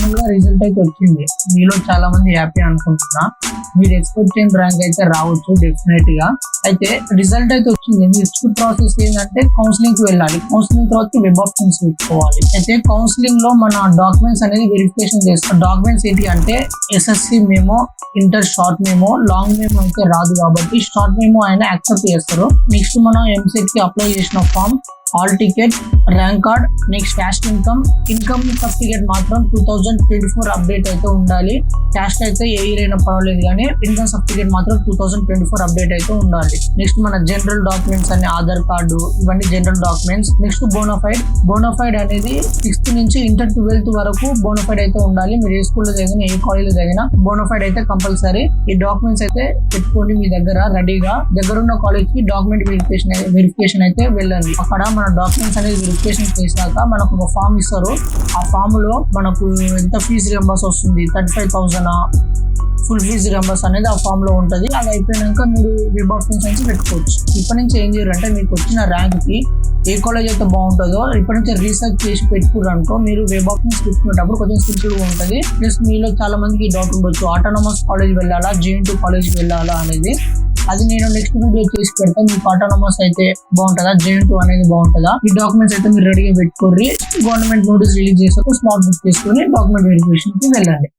Final గా result అయితే వచ్చింది. మీలో చాలా మంది హ్యాపీ అనుకుంటున్నా. మీరు ఎక్స్పెక్ట్ చేయని ర్యాంక్ అయితే రావచ్చు డెఫినెట్ గా. అయితే రిజల్ట్ అయితే వచ్చింది. నెక్స్ట్ ప్రాసెస్ ఏంటంటే కౌన్సిలింగ్ కి వెళ్ళాలి. కౌన్సిలింగ్ తర్వాత వెబ్ ఆప్షన్స్ పెట్టుకోవాలి. అయితే కౌన్సిలింగ్ లో మన డాక్యుమెంట్స్ అనేది వెరిఫికేషన్ చేస్తాం. డాక్యుమెంట్స్ ఏంటి అంటే SSC memo, inter short memo, long memo అయితే రాదు కాబట్టి షార్ట్ మెమో ఆయన యాక్సెప్ట్ చేస్తారు. నెక్స్ట్ మనం ఎంసెట్ కి అప్లై చేసిన form, hall ticket, rank card, next caste income certificate మాత్రం 2024 అప్డేట్ అయితే ఉండాలి. క్యాస్ట్ అయితే ఏ ఇయర్ అయినా పర్వాలేదు కానీ ఇన్కమ్ సర్టిఫికేట్ మాత్రం 2024 అప్డేట్ అయితే ఉండాలి. నెక్స్ట్ మన జనరల్ డాక్యుమెంట్స్ అన్ని ఆధార్ కార్డు, ఇవన్నీ జనరల్ డాక్యుమెంట్స్. నెక్స్ట్ బోనఫైడ్ అనేది 6th నుంచి ఇంటర్ 12th వరకు బోనఫైడ్ అయితే ఉండాలి. మీరు ఏ స్కూల్లో చదివినా ఏ కాలేజ్ చదివినా బోనఫైడ్ అయితే కంపల్సరీ. ఈ డాక్యుమెంట్స్ అయితే పెట్టుకోండి మీ దగ్గర రెడీగా. దగ్గరున్న కాలేజ్ కి డాక్యుమెంట్ వెరిఫికేషన్ అయితే వెళ్ళండి. అక్కడ మన డాక్యుమెంట్స్ అనేది వెరిఫికేషన్ చేశాక మనకు ఒక ఫామ్ ఇస్తారు. ఆ ఫామ్ లో మనకు ఎంత ఫీజు రియంబర్స్ వస్తుంది, 35,000 ఫుల్ ఫీజు రియంబర్స్ అనేది ఆ ఫామ్ లో ఉంటుంది. అది అయిపోయినాక మీరు వెబ్ ఆప్షన్స్ నుంచి పెట్టుకోవచ్చు. ఇప్పటి నుంచి ఏం చేయాలంటే మీకు వచ్చిన ర్యాంక్ కి ఏ కాలేజ్ అయితే బాగుంటుందో ఇప్పటి నుంచి రీసెర్చ్ చేసి పెట్టుకున్నారు అనుకో, మీరు వెబ్ ఆప్షన్స్ పెట్టుకునేటప్పుడు కొంచెం సింపుల్ గా ఉంటుంది. ప్లస్ మీలో చాలా మందికి డౌట్ ఉండొచ్చు, ఆటోనమస్ కాలేజ్ వెళ్ళాలా, JNT కాలేజ్ వెళ్ళాలా అనేది. అది నేను నెక్స్ట్ వీడియో చేసి పెడతాను. మీకు ఆటోనమస్ అయితే బాగుంటుందా, JNT అనేది బాగుంటుందా, ఈ డాక్యుమెంట్స్ అయితే మీరు రెడీగా పెట్టుకోర్రి. గవర్నమెంట్ నోటీస్ రిలీజ్ చేసాక స్మార్ట్ బుక్ చేసుకుని డాక్యుమెంట్ వెరిఫికేషన్ కి వెళ్ళండి.